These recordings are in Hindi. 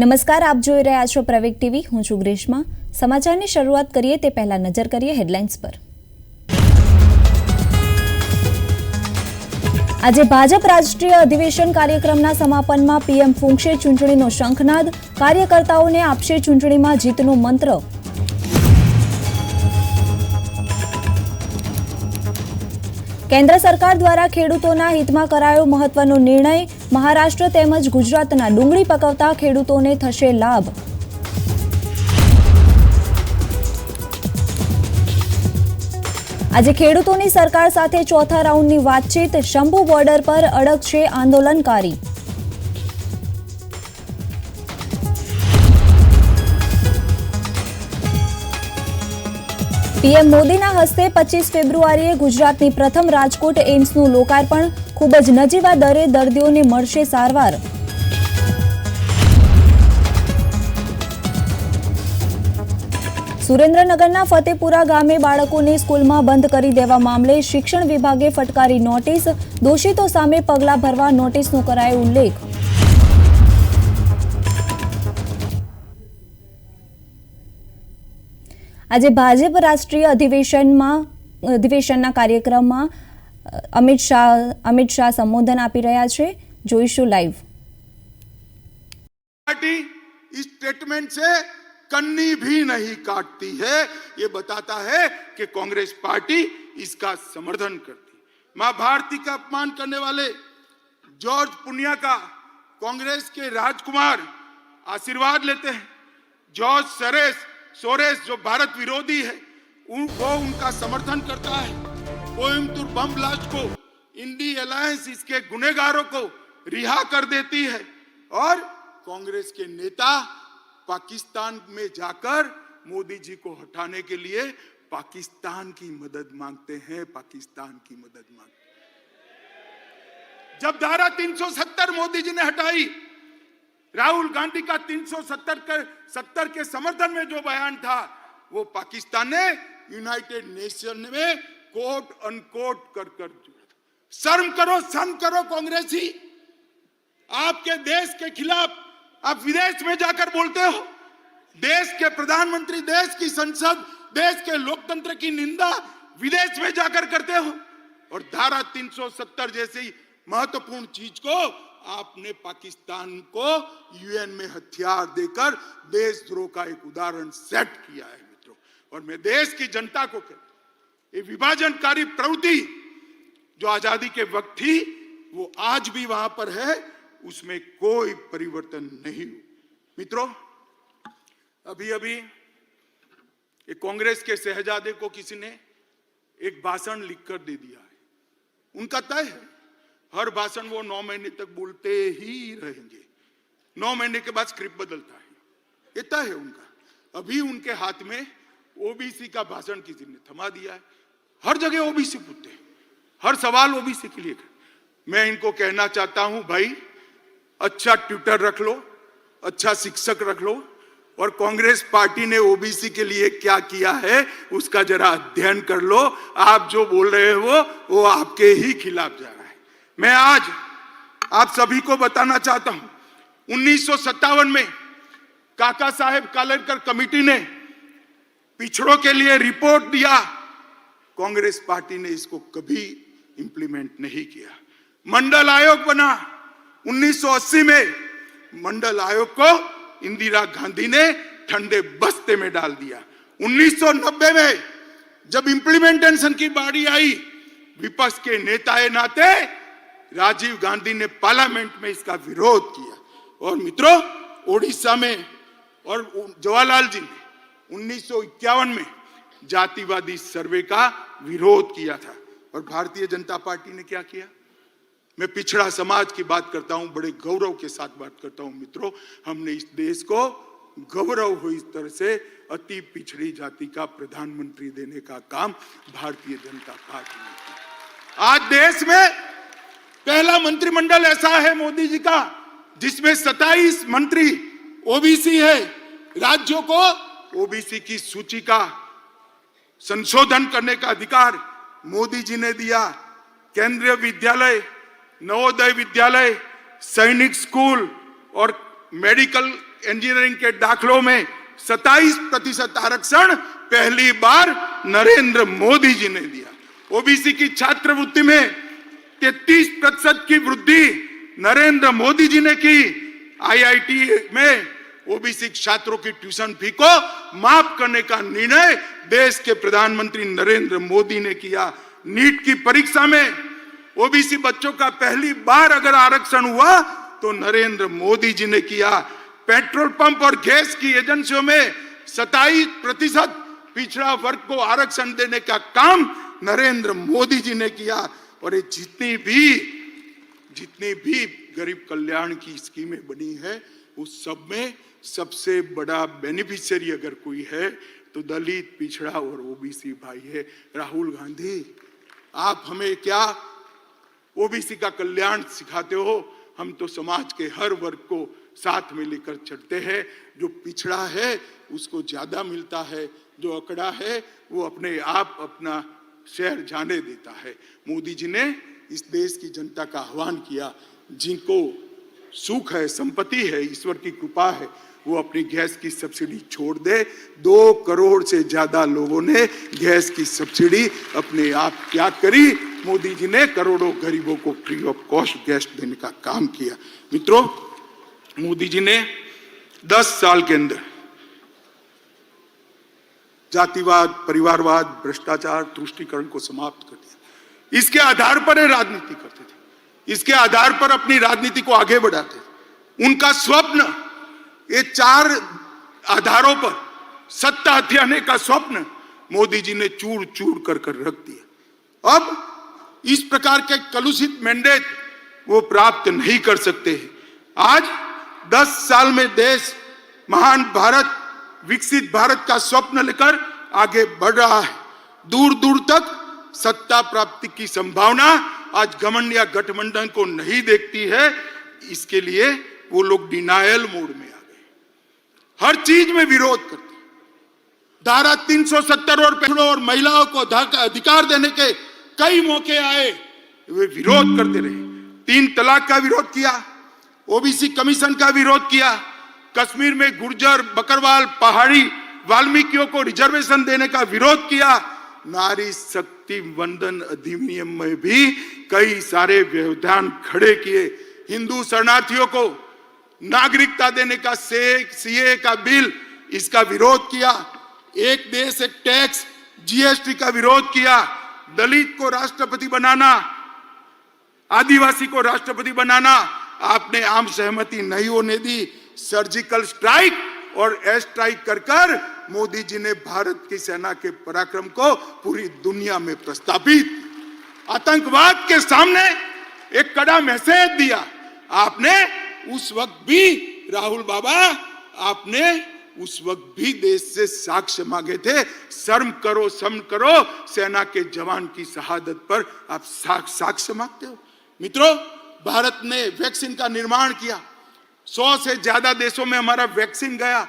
નમસ્કાર, આપ જોઈ રહ્યા છો પ્રવેગ ટીવી. હું છું ગ્રીષ્મા. સમાચારની શરૂઆત કરીએ તે પહેલા નજર કરીએ હેડલાઇન્સ પર. આજે ભાજપ રાષ્ટ્રીય અધિવેશન કાર્યક્રમના સમાપનમાં પીએમ ફૂંકશે ચૂંટણીનો શંખનાદ, કાર્યકર્તાઓને આપશે ચૂંટણીમાં જીતનો મંત્ર. કેન્દ્ર સરકાર દ્વારા ખેડૂતોના હિતમાં કરાયો મહત્વનો નિર્ણય, મહારાષ્ટ્ર તેમજ ગુજરાતના ડુંગળી પકવતા ખેડૂતોને થશે લાભ. આજે ખેડૂતોની સરકાર સાથે ચોથા રાઉન્ડની વાતચીત, શંભુ બોર્ડર પર અડકશે આંદોલનકારી. પીએમ મોદીના હસ્તે 25 ફેબ્રુઆરીએ ગુજરાતની પ્રથમ રાજકોટ એમ્સનું લોકાર્પણ, ખૂબ જ નજીવા દરે દર્દીઓને મળશે સારવાર. સુરેન્દ્રનગરના ફતેપુરા ગામે બાળકોને સ્કૂલમાં બંધ કરી દેવા મામલે શિક્ષણ વિભાગે ફટકારી નોટિસ, દોષિતો સામે પગલાં ભરવા નોટિસનો કરાયો ઉલ્લેખ. આજે ભાજપ રાષ્ટ્રીય અધિવેશનના કાર્યક્રમમાં અમિત શાહ સંબોધન આપી રહ્યા છે. જોઈશું લાઈવ. पार्टी इस स्टेटमेंट से कन्नी भी नहीं काटती है, ये बताता है कि कांग्रेस पार्टी इसका समर्थन करती. मां भारती का अपमान करने वाले जॉर्ज पुनिया का कांग्रेस के राजकुमार आशीर्वाद लेते हैं. जॉर्ज सोरेस जो भारत विरोधी है वो उनका समर्थन करता है. कोयम्बतूर बम ब्लास्ट को इंडी अलायंस इसके गुनहगारों को रिहा कर देती है और कांग्रेस के नेता पाकिस्तान में जाकर मोदी जी को हटाने के लिए पाकिस्तान की मदद मांगते हैं. पाकिस्तान की मदद मांगते हैं. जब धारा 370 मोदी जी ने हटाई, राहुल गांधी का 370 के समर्थन में जो बयान था वो पाकिस्तान ने यूनाइटेड नेशन में कोट अनकोट कर जोड़ा. शर्म करो कांग्रेसी. आपके देश के खिलाफ आप विदेश में जाकर बोलते हो. देश के प्रधानमंत्री, देश की संसद, देश के लोकतंत्र की निंदा विदेश में जाकर करते हो और धारा 370 जैसी महत्वपूर्ण चीज को आपने पाकिस्तान को यूएन में हथियार देकर देशद्रोह का एक उदाहरण सेट किया है मित्रों. और मैं देश की जनता को कहता हूं, ये विभाजनकारी प्रवृत्ति जो आजादी के वक्त थी वो आज भी वहां पर है, उसमें कोई परिवर्तन नहीं हुआ. मित्रों, अभी एक कांग्रेस के शहजादे को किसी ने एक भाषण लिखकर दे दिया है. उनका तय है, हर भाषण वो 9 महीने तक बोलते ही रहेंगे. 9 महीने के बाद स्क्रिप्ट बदलता है. ये तय है उनका. अभी उनके हाथ में ओबीसी का भाषण किसी ने थमा दिया है. हर जगह ओबीसी पूछते हैं, हर सवाल ओबीसी के लिए. मैं इनको कहना चाहता हूं, भाई अच्छा ट्विटर रख लो, अच्छा शिक्षक रख लो और कांग्रेस पार्टी ने ओबीसी के लिए क्या किया है उसका जरा अध्ययन कर लो. आप जो बोल रहे हो वो आपके ही खिलाफ जा रहा है. मैं आज आप सभी को बताना चाहता हूं, 1957 में काका साहेब कालेलकर कमेटी ने पिछड़ों के लिए रिपोर्ट दिया. कांग्रेस पार्टी ने इसको कभी इंप्लीमेंट नहीं किया. मंडल आयोग बना 1980 में. मंडल आयोग को इंदिरा गांधी ने ठंडे बस्ते में डाल दिया. 1990 में जब इंप्लीमेंटेशन की बारी आई, विपक्ष के नेता नाते राजीव गांधी ने पार्लियामेंट में इसका विरोध किया. और मित्रों, ओडिशा में और जवाहरलाल जी ने 1951 में जातिवादी सर्वे का विरोध किया था. और भारतीय जनता पार्टी ने क्या किया? मैं पिछड़ा समाज की बात करता हूं, बड़े गौरव के साथ बात करता हूं. मित्रों, हमने इस देश को गौरव हो इस तरह से अति पिछड़ी जाति का प्रधानमंत्री देने का काम भारतीय जनता पार्टी ने किया. आज देश में पहला मंत्रिमंडल ऐसा है मोदी जी का जिसमें 27 मंत्री ओबीसी है. राज्यों को ओबीसी की सूची का संशोधन करने का अधिकार मोदी जी ने दिया. केंद्रीय विद्यालय, नवोदय विद्यालय, सैनिक स्कूल और मेडिकल इंजीनियरिंग के दाखलों में 27% आरक्षण पहली बार नरेंद्र मोदी जी ने दिया। ओबीसी की छात्रवृत्ति में 33% की वृद्धि नरेंद्र मोदी जी ने की। आईआईटी में ओबीसी छात्रों की ट्यूशन फी को माफ करने का निर्णय देश के प्रधानमंत्री नरेंद्र मोदी ने किया। नीट की परीक्षा में ओबीसी बच्चों का पहली बार अगर आरक्षण हुआ तो नरेंद्र मोदी जी ने किया। पेट्रोल पंप और गैस की एजेंसियों में 27% पिछड़ा वर्ग को आरक्षण देने का काम नरेंद्र मोदी जी ने किया। और ये जितनी भी गरीब कल्याण की स्कीमें बनी है उस सब में सबसे बड़ा बेनिफिशियरी अगर कोई है तो दलित, पिछड़ा और ओबीसी भाई है। राहुल गांधी, आप हमें क्या ओबीसी का कल्याण सिखाते हो? हम तो समाज के हर वर्ग को साथ में लेकर चलते हैं। जो पिछड़ा है उसको ज्यादा मिलता है, जो अकड़ा है वो अपने आप अपना शहर जाने देता है। मोदी जी ने इस देश की जनता का आह्वान किया, जिनको सुख है, संपत्ति है, ईश्वर की कृपा है, वो अपनी गैस की सब्सिडी छोड़ दे। 2 करोड़ से ज्यादा लोगों ने गैस की सब्सिडी अपने आप त्याग करी। मोदी जी ने करोड़ों गरीबों को फ्री ऑफ कॉस्ट गैस देने का काम किया। मित्रों, मोदी जी ने 10 साल के अंदर जातिवाद, परिवारवाद, भ्रष्टाचार, तुष्टीकरण को समाप्त कर दिया। इसके आधार पर राजनीति करते थे, इसके आधार पर अपनी राजनीति को आगे बढ़ाते थे। उनका स्वप्न, ये 4 आधारों पर सत्ता हथियाने का स्वप्न मोदी जी ने चूर चूर कर रख दिया। अब इस प्रकार के कलुषित मैंडेट वो प्राप्त नहीं कर सकते हैं। आज 10 साल में देश महान भारत, विकसित भारत का स्वप्न लेकर आगे बढ़ रहा है। दूर दूर तक सत्ता प्राप्ति की संभावना आज घमंड या गठबंधन को नहीं देखती है। इसके लिए वो लोग डिनायल मोड में आ गए, हर चीज में विरोध करते। धारा 370 और महिलाओं को अधिकार देने के कई मौके आए, वे विरोध करते रहे। 3 तलाक का विरोध किया, ओबीसी कमीशन का विरोध किया, कश्मीर में गुर्जर, बकरवाल, पहाड़ी वाल्मीकियों को रिजर्वेशन देने का विरोध किया। नारी शक्ति वंदन अधिनियम में भी कई सारे व्यवधान खड़े किए। हिंदू शरणार्थियों को नागरिकता देने का सीए का बिल, इसका विरोध किया। एक देश एक टैक्स, जीएसटी का विरोध किया। दलित को राष्ट्रपति बनाना, आदिवासी को राष्ट्रपति बनाना आपने आम सहमति नहीं होने दी। सर्जिकल स्ट्राइक और एयर स्ट्राइक कर मोदी जी ने भारत की सेना के पराक्रम को पूरी दुनिया में प्रस्तावित, आतंकवाद के सामने एक कड़ा मैसेज दिया। आपने उस वक्त भी, राहुल बाबा, आपने उस वक्त भी देश से साक्ष्य मांगे थे। शर्म करो, शर्म करो, सेना के जवान की शहादत पर आप साक्ष्य मांगते हो। मित्रों, भारत ने वैक्सीन का निर्माण किया। 100 से ज्यादा देशों में हमारा वैक्सीन गया।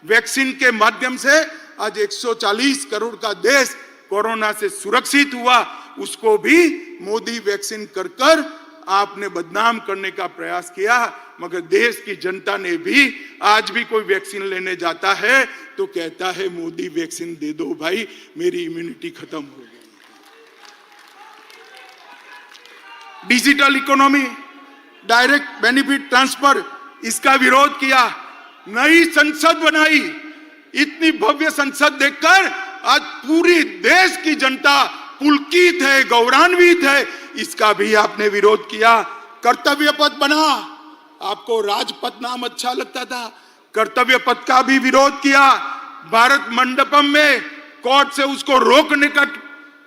वैक्सीन के माध्यम से आज 140 करोड़ का देश कोरोना से सुरक्षित हुआ। उसको भी मोदी वैक्सीन कर आपने बदनाम करने का प्रयास किया। मगर देश की जनता ने भी, आज भी कोई वैक्सीन लेने जाता है तो कहता है मोदी वैक्सीन दे दो भाई, मेरी इम्यूनिटी खत्म हो गई। Digital economy, direct benefit transfer, इसका विरोध किया। नई संसद बनाई। इतनी भव्य संसद देखकर आज पूरी देश की जनता पुलकित है, गौरवान्वित है। इसका भी आपने विरोध किया। कर्तव्य पथ बना, आपको राजपथ नाम अच्छा लगता था, कर्तव्य पथ का भी विरोध किया। भारत मंडपम में कोर्ट से उसको रोकने का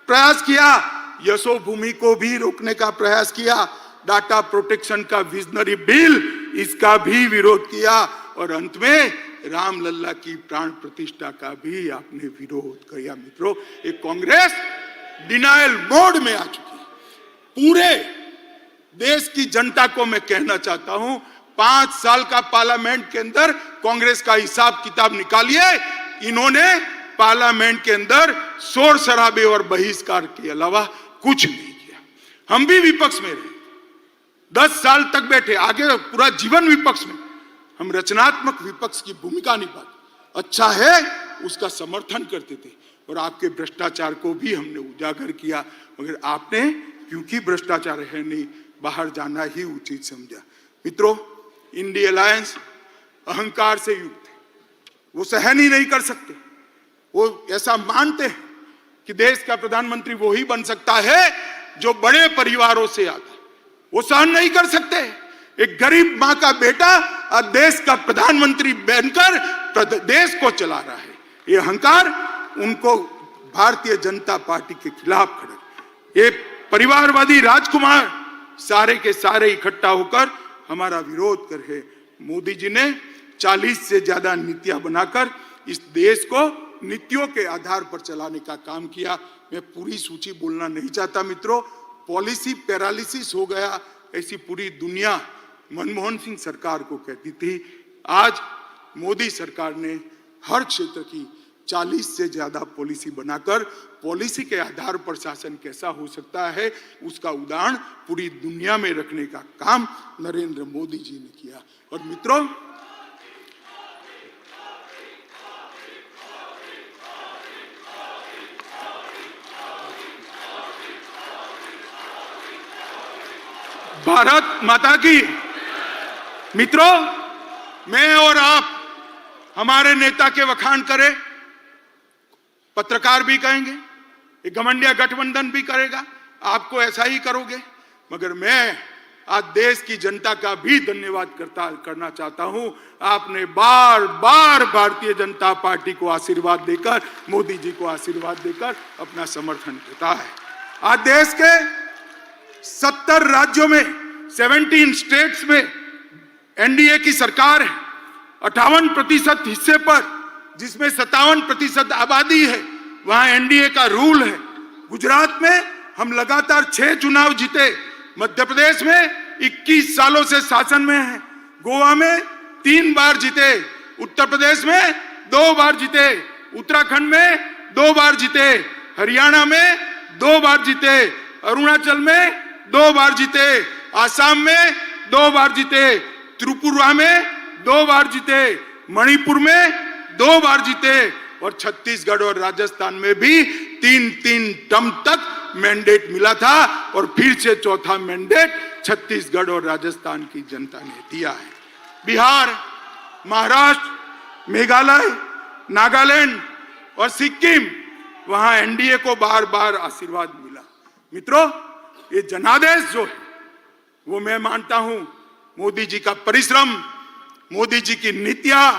प्रयास किया। यशोभूमि को भी रोकने का प्रयास किया। डाटा प्रोटेक्शन का विजनरी बिल, इसका भी विरोध किया। और अंत में रामलल्ला की प्राण प्रतिष्ठा का भी आपने विरोध किया। मित्रों, एक कांग्रेस डिनायल मोड में आ चुकी है। पूरे देश की जनता को मैं कहना चाहता हूं, 5 साल का पार्लियामेंट के अंदर कांग्रेस का हिसाब किताब निकालिए। इन्होंने पार्लियामेंट के अंदर शोर शराबे और बहिष्कार के अलावा कुछ नहीं किया। हम भी विपक्ष में रहे, 10 साल तक बैठे, आगे पूरा जीवन विपक्ष में। हम रचनात्मक विपक्ष की भूमिका निभाते, अच्छा है उसका समर्थन करते थे और आपके भ्रष्टाचार को भी हमने उजागर किया, मगर आपने क्योंकि भ्रष्टाचार है नहीं, बाहर जाना ही उचित समझा। मित्रों, इंडिया अलायंस अहंकार से युक्त है, वो सहन ही नहीं कर सकते, वो ऐसा मानते हैं कि देश का प्रधानमंत्री वो ही बन सकता है जो बड़े परिवारों से आता है, वो सहन नहीं कर सकते एक गरीब मां का बेटा आज देश का प्रधानमंत्री बनकर देश को चला रहा है। ये अहंकार उनको भारतीय जनता पार्टी के खिलाफ खड़े, ये परिवारवादी राजकुमार सारे के सारे इकट्ठा होकर हमारा विरोध कर रहे। मोदी जी ने 40 से ज्यादा नीतियां बनाकर इस देश को नीतियों के आधार पर चलाने का काम किया। मैं पूरी सूची बोलना नहीं चाहता मित्रों, पॉलिसी पैरालिसिस हो गया ऐसी पूरी दुनिया मनमोहन सिंह सरकार को कहती थी। आज मोदी सरकार ने हर क्षेत्र की 40 से ज्यादा पॉलिसी बनाकर पॉलिसी के आधार पर शासन कैसा हो सकता है उसका उदाहरण पूरी दुनिया में रखने का काम नरेंद्र मोदी जी ने किया। और मित्रों, भारत माता की। मित्रों, मैं और आप हमारे नेता के वखान करें, पत्रकार भी कहेंगे, एक घमंडिया गठबंधन भी करेगा, आपको ऐसा ही करोगे, मगर मैं आज देश की जनता का भी धन्यवाद करना चाहता हूं। आपने बार बार भारतीय जनता पार्टी को आशीर्वाद देकर, मोदी जी को आशीर्वाद देकर अपना समर्थन देता है। आज देश के 70 राज्यों में 17 स्टेट्स में एनडीए की सरकार है। 58% हिस्से पर, जिसमें 57% आबादी है, वहां एनडीए का रूल है। गुजरात में हम लगातार 6 चुनाव जीते, मध्य प्रदेश में 21 सालों से शासन में है, गोवा में 3 बार जीते, उत्तर प्रदेश में 2 बार जीते, उत्तराखंड में 2 बार जीते, हरियाणा में 2 बार जीते, अरुणाचल में 2 बार जीते, आसाम में 2 बार जीते, त्रिपुरा में 2 बार जीते, मणिपुर में 2 बार जीते और छत्तीसगढ़ और राजस्थान में भी 3-3 टर्म तक मैंडेट मिला था और फिर से चौथा मैंडेट छत्तीसगढ़ और राजस्थान की जनता ने दिया है। बिहार, महाराष्ट्र, मेघालय, नागालैंड और सिक्किम, वहां एनडीए को बार बार आशीर्वाद मिला। मित्रों, ये जनादेश जो है वो मैं मानता हूं मोदी जी का परिश्रम, मोदी जी की नीतियां,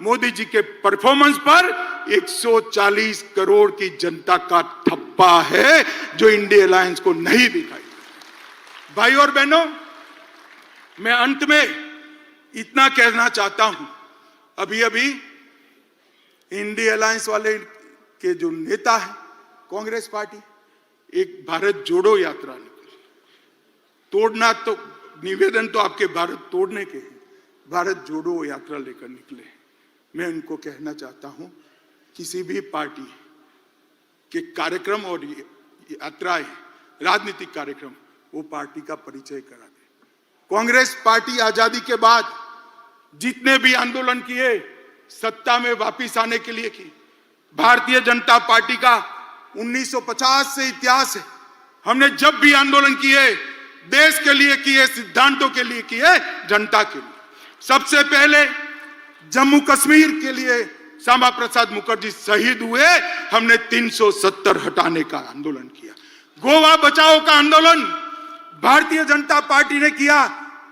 मोदी जी के परफॉर्मेंस पर 140 करोड़ की जनता का थप्पा है जो इंडिया अलायंस को नहीं दिखाई। भाई और बहनों, मैं अंत में इतना कहना चाहता हूं, अभी अभी इंडिया अलायंस वाले के जो नेता है कांग्रेस पार्टी, एक भारत जोड़ो यात्रा निकली। तोड़ना तो निवेदन तो आपके भारत तोड़ने के हैं, भारत जोड़ो यात्रा लेकर निकले। मैं उनको कहना चाहता हूं, किसी भी पार्टी के कार्यक्रम और यात्राएं, राजनीतिक कार्यक्रम, वो पार्टी का परिचय करा दे। कांग्रेस पार्टी आजादी के बाद जितने भी आंदोलन किए, सत्ता में वापिस आने के लिए की। भारतीय जनता पार्टी का 1950 से इतिहास है। हमने जब भी आंदोलन किए, देश के लिए किए, सिद्धांतों के लिए किए, जनता के लिए। सबसे पहले जम्मू कश्मीर के लिए श्यामा प्रसाद मुखर्जी शहीद हुए, हमने 370 हटाने का आंदोलन किया। गोवा बचाओ का आंदोलन भारतीय जनता पार्टी ने किया।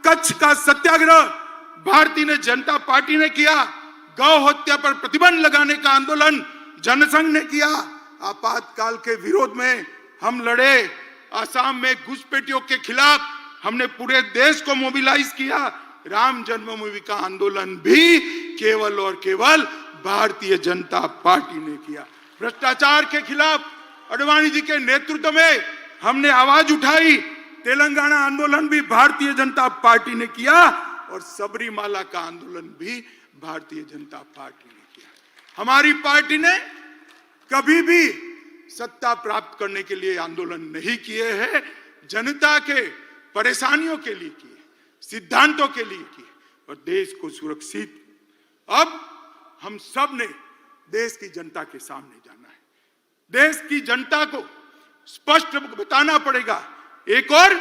कच्छ का सत्याग्रह भारतीय जनता पार्टी ने किया। गौ हत्या पर प्रतिबंध लगाने का आंदोलन जनसंघ ने किया। आपातकाल के विरोध में हम लड़े। आसाम में घुसपैठियों के खिलाफ हमने पूरे देश को मोबिलाइज किया। राम जन्मभूमि का आंदोलन भी केवल और केवल भारतीय जनता पार्टी ने किया। भ्रष्टाचार के खिलाफ अडवाणी जी के नेतृत्व में हमने आवाज उठाई। तेलंगाना आंदोलन भी भारतीय जनता पार्टी ने किया और सबरीमाला का आंदोलन भी भारतीय जनता पार्टी ने किया। हमारी पार्टी ने कभी भी सत्ता प्राप्त करने के लिए आंदोलन नहीं किए हैं, जनता के परेशानियों के लिए किए, सिद्धांतों के लिए किए। और देश को सुरक्षित। अब हम सब ने देश की जनता के सामने जाना है, देश की जनता को स्पष्ट बताना पड़ेगा। एक और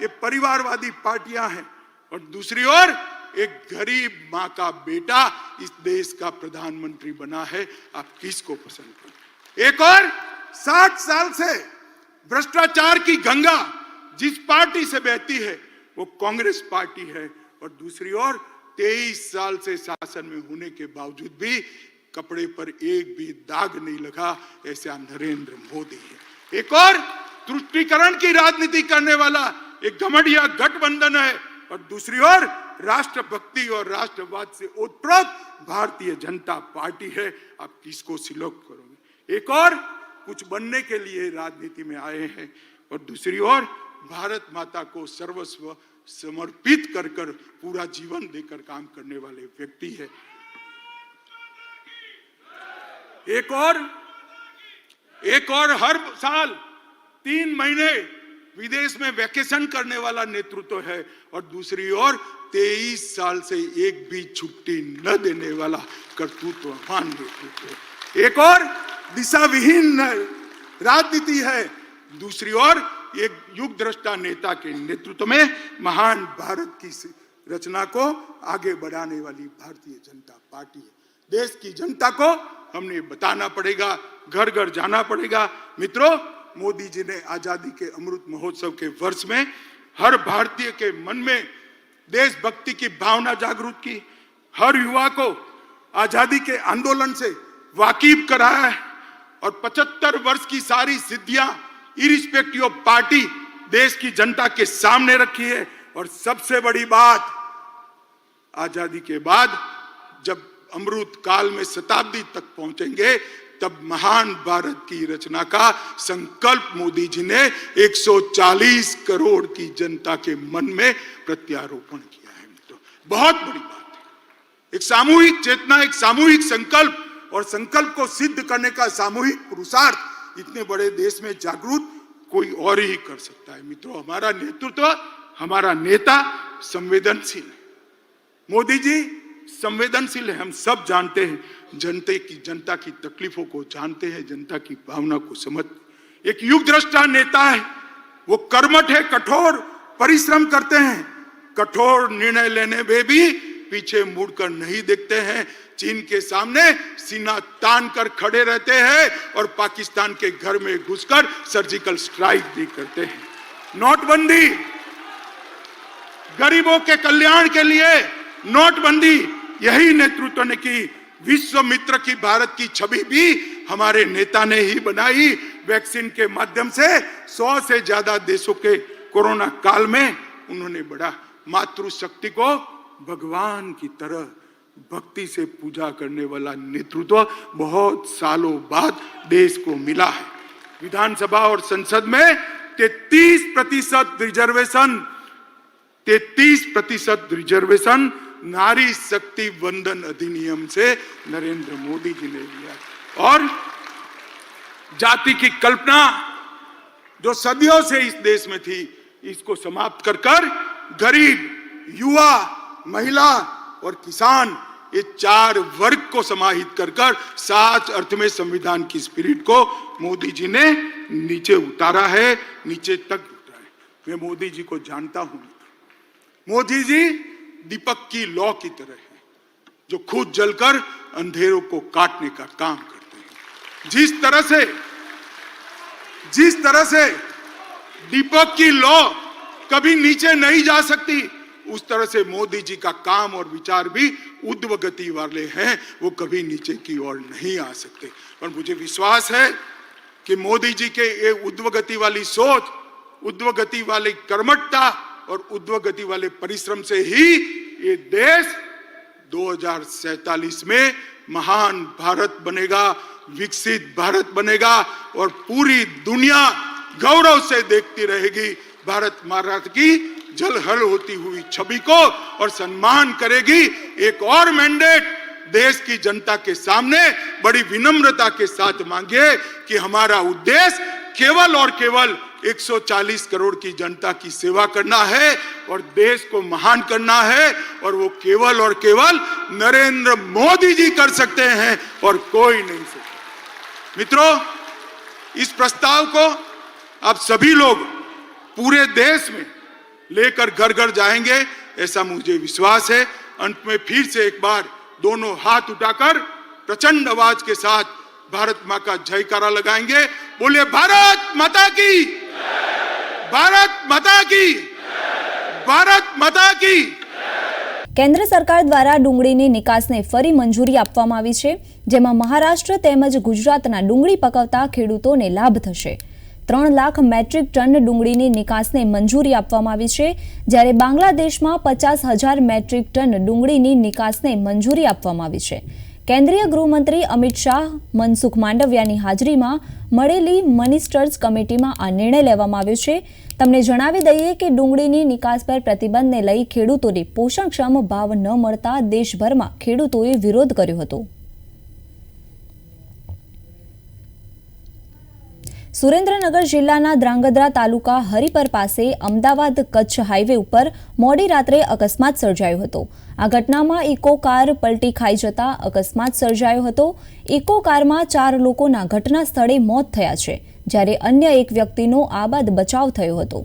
ये परिवारवादी पार्टियां हैं और दूसरी ओर एक गरीब मां का बेटा इस देश का प्रधानमंत्री बना है। आप किसको पसंद करें? एक और 60 साल से भ्रष्टाचार की गंगा जिस पार्टी से बहती है वो कांग्रेस पार्टी है और दूसरी ओर 23 साल से शासन में होने के बावजूद भी कपड़े पर एक भी दाग नहीं लगा, ऐसा नरेंद्र मोदी है। एक और तुष्टीकरण की राजनीति करने वाला एक घमंडिया गठबंधन है और दूसरी ओर राष्ट्रभक्ति और राष्ट्रवाद से ओतप्रोत भारतीय जनता पार्टी है। आप किसको सिलेक्ट करोगे? एक और कुछ बनने के लिए राजनीति में आए हैं और दूसरी ओर भारत माता को सर्वस्व समर्पित कर पूरा जीवन देकर काम करने वाले व्यक्ति है। एक और हर साल 3 महीने विदेश में वैकेशन करने वाला नेतृत्व है और दूसरी ओर 23 साल से एक भी छुट्टी न देने वाला कर्तृत्ववान नेतृत्व। एक और दिशाविहीन राजनीति है, दूसरी ओर एक युग दृष्टा नेता के नेतृत्व में महान भारत की रचना को आगे बढ़ाने वाली भारतीय जनता पार्टी है। देश की जनता को हमने बताना पड़ेगा, घर घर जाना पड़ेगा। मित्रों, मोदी जी ने आजादी के अमृत महोत्सव के वर्ष में हर भारतीय के मन में देशभक्ति की भावना जागृत की, हर युवा को आजादी के आंदोलन से वाकिफ कराया है और 75 वर्ष की सारी सिद्धियां इरिस्पेक्टिव ऑफ पार्टी देश की जनता के सामने रखी है। और सबसे बड़ी बात, आजादी के बाद जब अमृत काल में शताब्दी तक पहुंचेंगे तब महान भारत की रचना का संकल्प मोदी जी ने 140 करोड़ की जनता के मन में प्रत्यारोपण किया है। तो बहुत बड़ी बात है, एक सामूहिक चेतना, एक सामूहिक संकल्प और संकल्प को सिद्ध करने का सामूहिक पुरुषार्थ इतने बड़े देश में जागरूक कोई और ही कर सकता है। मित्रों, हमारा नेतृत्व, हमारा नेता संवेदनशील है। मोदी जी संवेदनशील है, हम सब जानते हैं, जनता की तकलीफों को जानते हैं, जनता की भावना को समझ। एक युग दृष्टा नेता है, वो कर्मठ है, कठोर परिश्रम करते हैं, कठोर निर्णय लेने में भी पीछे मुड़कर नहीं देखते हैं, चीन के सामने सीना तान कर खड़े रहते हैं और पाकिस्तान के घर में घुसकर सर्जिकल स्ट्राइक भी करते हैं। नोटबंदी, गरीबों के कल्याण के लिए नोटबंदी, यही नेतृत्व ने की। विश्व मित्र की भारत की छवि भी हमारे नेता ने ही बनाई। वैक्सीन के माध्यम से 100 से ज्यादा देशों के कोरोना काल में उन्होंने बढ़ा। मातृशक्ति को भगवान की तरह भक्ति से पूजा करने वाला नेतृत्व बहुत सालों बाद देश को मिला है। विधानसभा और संसद में 33% रिजर्वेशन नारी शक्ति वंदन अधिनियम से नरेंद्र मोदी जी ने लिया और जाति की कल्पना जो सदियों से इस देश में थी, इसको समाप्त कर गरीब, युवा, महिला और किसान, ये 4 वर्ग को समाहित कर साच अर्थ में संविधान की स्पिरिट को मोदी जी ने नीचे उतारा है, नीचे तक उतारा है। मैं मोदी जी को जानता हूं। मोदी जी दीपक की लौ की तरह है, जो खुद जलकर अंधेरों को काटने का काम करते हैं। जिस तरह से दीपक की लौ कभी नीचे नहीं जा सकती, उस तरह से मोदी जी का काम और विचार भी ऊर्ध्व गति वाले हैं, वो कभी नीचे की ओर नहीं आ सकते। और मुझे विश्वास है कि मोदी जी के ये ऊर्ध्व गति वाली सोच, ऊर्ध्व गति वाली कर्मठता और ऊर्ध्व गति वाले परिश्रम से ही ये देश 2047 में महान भारत बनेगा, विकसित भारत बनेगा और पूरी दुनिया गौरव से देखती रहेगी भारत माता की जलहल होती हुई छवि को और सम्मान करेगी। एक और मैंडेट देश की जनता के सामने बड़ी विनम्रता के साथ मांगे कि हमारा उद्देश्य केवल और केवल 140 करोड़ की जनता की सेवा करना है और देश को महान करना है, और वो केवल और केवल नरेंद्र मोदी जी कर सकते हैं और कोई नहीं सकता। मित्रों, इस प्रस्ताव को आप सभी लोग पूरे देश में लेकर घर घर जाएंगे, ऐसा मुझे विश्वास है। अंत में फिर से एक बार दोनों हाथ उठाकर प्रचंड आवाज के साथ भारत मां का जयकारा लगाएंगे। बोले भारत माता की, भारत माता की, ભારત માતા કી। કેન્દ્ર સરકાર દ્વારા ડુંગળીની નિકાસને ફરી મંજૂરી આપવામાં આવી છે, જેમાં મહારાષ્ટ્ર તેમજ ગુજરાતના ડુંગળી પકવતા ખેડૂતોને લાભ થશે। 3 લાખ મેટ્રિક ટન ડુંગળીની નિકાસને મંજૂરી આપવામાં આવી છે, જ્યારે બાંગ્લાદેશમાં 50,000 મેટ્રિક ટન ડુંગળીની નિકાસને મંજૂરી આપવામાં આવી છે। કેન્દ્રીય ગૃહમંત્રી અમિત શાહ, મનસુખ માંડવિયાની હાજરીમાં મળેલી મિનિસ્ટર્સ કમિટીમાં આ નિર્ણય લેવામાં આવ્યો છે। તમને જણાવી દઈએ કે ડુંગળીની નિકાસ પર પ્રતિબંધને લઈ ખેડૂતોને પોષણક્ષમ ભાવ ન મળતા દેશભરમાં ખેડૂતોએ વિરોધ કર્યો હતો। સુરેન્દ્રનગર જિલ્લાના ધ્રાંગધ્રા તાલુકા હરિપર પાસે અમદાવાદ કચ્છ હાઈવે ઉપર મોડી રાત્રે અકસ્માત સર્જાયો હતો। આ ઘટનામાં ઇકો કાર પલટી ખાઈ જતા અકસ્માત સર્જાયો હતો। ઇકો કારમાં 4 લોકોના ઘટના સ્થળે મોત થયા છે, જ્યારે અન્ય એક વ્યક્તિનો આબાદ બચાવ થયો હતો।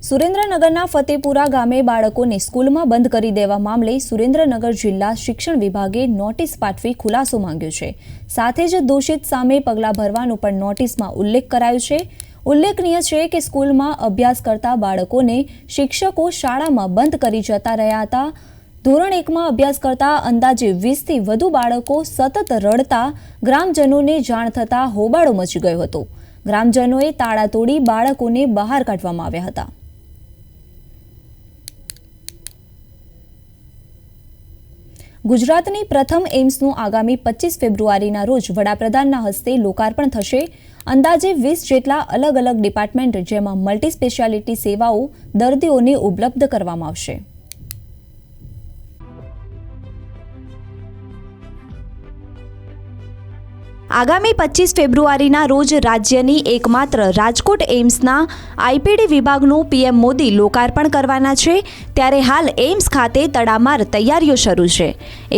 સુરેન્દ્રનગરના ફતેપુરા ગામે બાળકોને સ્કૂલમાં બંધ કરી દેવા મામલે સુરેન્દ્રનગર જિલ્લા શિક્ષણ વિભાગે નોટિસ પાઠવી ખુલાસો માંગ્યો છે। સાથે જ દોષિત સામે પગલાં ભરવાનો પણ નોટિસમાં ઉલ્લેખ કરાયો છે। ઉલ્લેખનીય છે કે સ્કૂલમાં અભ્યાસ કરતા બાળકોને શિક્ષકો શાળામાં બંધ કરી જતા રહ્યા હતા। ધોરણ 1માં અભ્યાસ કરતા અંદાજે 20થી વધુ બાળકો સતત રડતા ગ્રામજનોને જાણ થતાં હોબાળો મચી ગયો હતો। ગ્રામજનોએ તાળા તોડી બાળકોને બહાર કાઢવામાં આવ્યા હતા। ગુજરાતની પ્રથમ એમ્સનું આગામી 25 ફેબ્રુઆરીના રોજ વડાપ્રધાનના હસ્તે લોકાર્પણ થશે। અંદાજે 20 જેટલા અલગ અલગ ડિપાર્ટમેન્ટ, જેમાં મલ્ટી સ્પેશિયાલિટી સેવાઓ દર્દીઓને ઉપલબ્ધ કરવામાં આવશે। આગામી 25 ફેબ્રુઆરીના રોજ રાજ્યની એકમાત્ર રાજકોટ એમ્સના આઈપીડી વિભાગનું પીએમ મોદી લોકાર્પણ કરવાના છે। ત્યારે હાલ એમ્સ ખાતે તડામાર તૈયારીઓ શરૂ છે।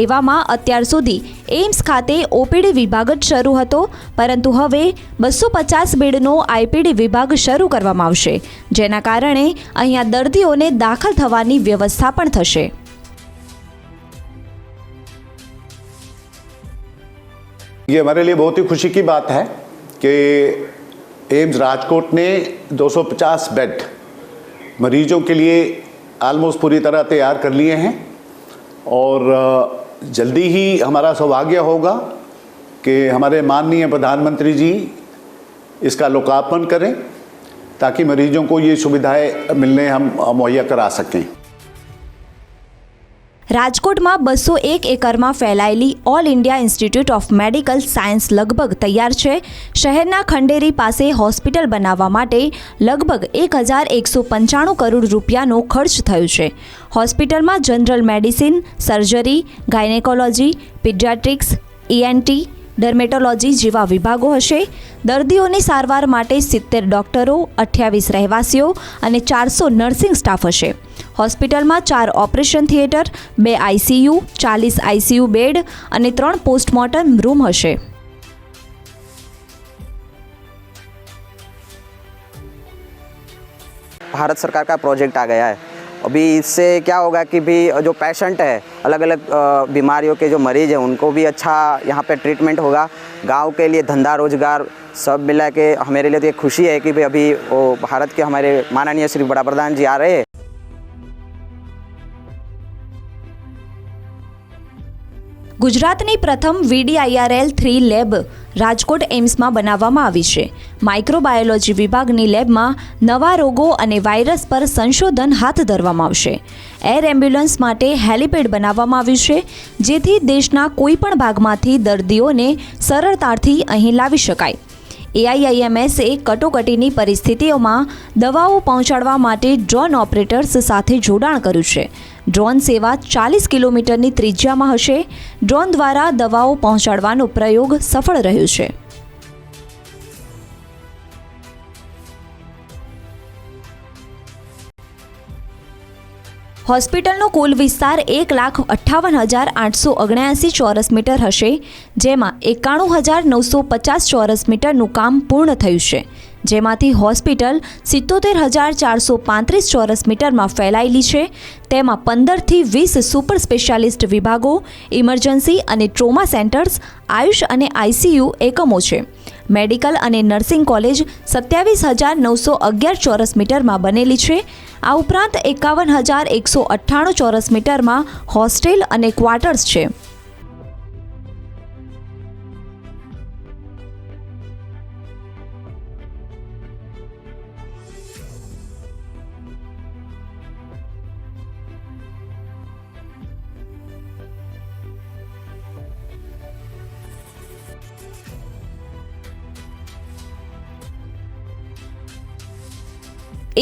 એવામાં અત્યાર સુધી એમ્સ ખાતે ઓપીડી વિભાગ જ શરૂ હતો, પરંતુ હવે 250 બેડનો આઈપીડી વિભાગ શરૂ કરવામાં આવશે, જેના કારણે અહીંયા દર્દીઓને દાખલ થવાની વ્યવસ્થા પણ થશે। ये हमारे लिए बहुत ही खुशी की बात है कि एम्स राजकोट ने 250 बेड मरीजों के लिए ऑलमोस्ट पूरी तरह तैयार कर लिए हैं, और जल्दी ही हमारा सौभाग्य होगा कि हमारे माननीय प्रधानमंत्री जी इसका लोकार्पण करें, ताकि मरीजों को ये सुविधाएं मिलने हम मुहैया करा सकें। રાજકોટમાં 201 એકરમાં ફેલાયેલી all India institute of medical science લગભગ તૈયાર છે। શહેરના ખંડેરી પાસે હોસ્પિટલ બનાવવા માટે લગભગ 1,195 કરોડ રૂપિયાનો ખર્ચ થયો છે। હોસ્પિટલમાં general medicine, surgery, gynaecology, paediatrics, ENT, dermatology જેવા વિભાગો હશે। દર્દીઓની સારવાર માટે 70 ડોક્ટરો, 28 રહેવાસીઓ અને 400 નર્સિંગ સ્ટાફ હશે। હોસ્પિટલમાં 4 operation theatre, 2 ICU, 40 ICU bed અને 3 પોસ્ટમોર્ટમ રૂમ હશે। भारत सरकार का प्रोजेक्ट आ गया है। अभी इससे क्या होगा कि भी जो पेशेंट है, अलग अलग बीमारियों के जो मरीज हैं, उनको भी अच्छा यहाँ पे ट्रीटमेंट होगा। गांव के लिए धंधा रोजगार सब मिला के हमारे लिए तो ये खुशी है कि भाई अभी वो भारत के हमारे माननीय श्री बड़ा प्रधान जी आ रहे हैं। ગુજરાતની પ્રથમ VDIRL 3 લેબ રાજકોટ એમ્સમાં બનાવવામાં આવી છે। માઇક્રોબાયોલોજી વિભાગની લેબમાં નવા રોગો અને વાયરસ પર સંશોધન હાથ ધરવામાં આવશે। એર એમ્બ્યુલન્સ માટે હેલિપેડ બનાવવામાં આવ્યું છે, જેથી દેશના કોઈપણ ભાગમાંથી દર્દીઓને સરળતાથી અહીં લાવી શકાય। AIIMSએ કટોકટીની પરિસ્થિતિઓમાં દવાઓ પહોંચાડવા માટે ડ્રોન ઓપરેટર્સ સાથે જોડાણ કર્યું છે। ડ્રોન સેવા 40 કિલોમીટરની ત્રિજ્યામાં હશે. ડ્રોન દ્વારા દવાઓ પહોંચાડવાનો પ્રયોગ સફળ રહ્યો છે. હોસ્પિટલનો કુલ વિસ્તાર 1,58,879 ચોરસ મીટર હશે, જેમાં 91,950 ચોરસ મીટરનું કામ પૂર્ણ થયું છે, જેમાંથી હોસ્પિટલ 77,435 ચોરસ મીટરમાં ફેલાયેલી છે. તેમાં 15થી 20 સુપર સ્પેશિયાલિસ્ટ વિભાગો, ઇમરજન્સી અને ટ્રોમા સેન્ટર્સ, આયુષ અને આઈસીયુ એકમો છે. મેડિકલ અને નર્સિંગ કોલેજ 27,911 ચોરસ મીટરમાં બનેલી છે. આ ઉપરાંત 51,198 ચોરસ મીટરમાં હોસ્ટેલ અને ક્વાર્ટર્સ છે.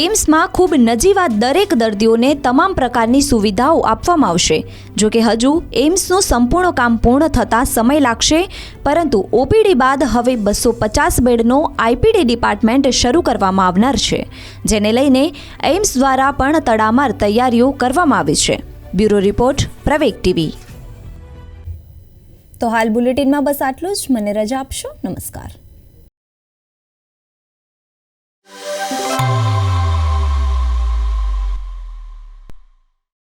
એમ્સમાં ખૂબ નજીવા દરેક દર્દીઓને તમામ પ્રકારની સુવિધાઓ આપવામાં આવશે. જોકે હજુ એમ્સનું સંપૂર્ણ કામ પૂર્ણ થતાં સમય લાગશે, પરંતુ ઓપીડી બાદ હવે 250 બેડનો આઈપીડી ડિપાર્ટમેન્ટ શરૂ કરવામાં આવનાર છે, જેને લઈને એમ્સ દ્વારા પણ તડામાર તૈયારીઓ કરવામાં આવી છે. બ્યુરો રિપોર્ટ, પ્રવેગ ટીવી. તો હાલ બુલેટિનમાં બસ આટલું જ. મને રજા આપશો. નમસ્કાર.